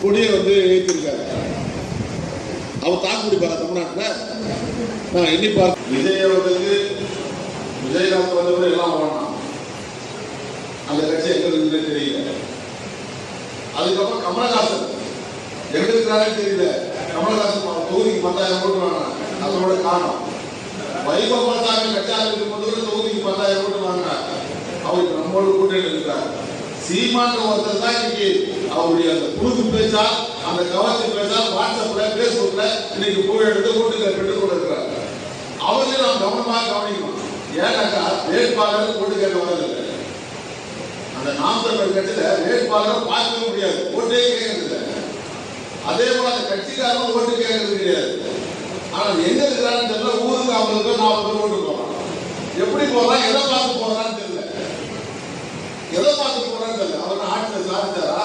கொடியை வந்து ஏற்றிருக்காரு. அவர் தாக்கு பிடிப்பாரா தமிழ்நாட்டில்? நான் எண்ணி பார்த்து விஜய் அவர்களுக்கு விஜயகாந்த் வந்தவரை எல்லாம் ஓடணும். அந்த கட்சி எங்க இருக்குன்னு தெரியல. அதுக்கப்புறம் கமலஹாசன் எங்க இருக்கிறாரே தெரியல. கமலஹாசன் தொகுதிக்கு 10,000 ஓட்டு வாங்கினாங்க, அதோட காரணம் வைபவ பிரசாத் கட்சியாளருக்கு கொண்டு தொகுதிக்கு 10,000 ஓட்டு வாங்கினார். அவருக்கு நம்மளோட கூட்டணி இருக்கிறார். சீமான் ஒருத்தர் தான் இன்னைக்கு அவருடைய அந்த குழுக்கு பேச்சா, அந்த கவர்ச்சி பேச்சா வாட்ஸ்அப்ல பேஸ்புக்ல இன்னைக்கு போய் எடுத்து ஓட்டுகளை பெற்றுக் கொண்டிருக்கிறார். அவரையும் நாம் கவனமாக கவனிக்கணும். ஏன்னாக்கா வேட்பாளர் ஓட்டு கேட்க வரதில்லை. அந்த நாம் தமிழர் கட்சியில வேட்பாளரை பார்க்கவே முடியாது, ஓட்டே கேட்கறது இல்லை. அதே போல அந்த கட்சிக்காரரும் ஓட்டு கேட்கறது கிடையாது. ஆனா எங்க இருக்கிறான்னு தெரியல. ஊருக்கு 50 பேர் 40 பேர் ஓட்டு போறான். எப்படி போறான், எதை பார்த்து போறான்னு தெரியல. எதை பார்த்து போறான்னு தெரியல. அவர் ஆட்சியில் சாதிச்சாரா,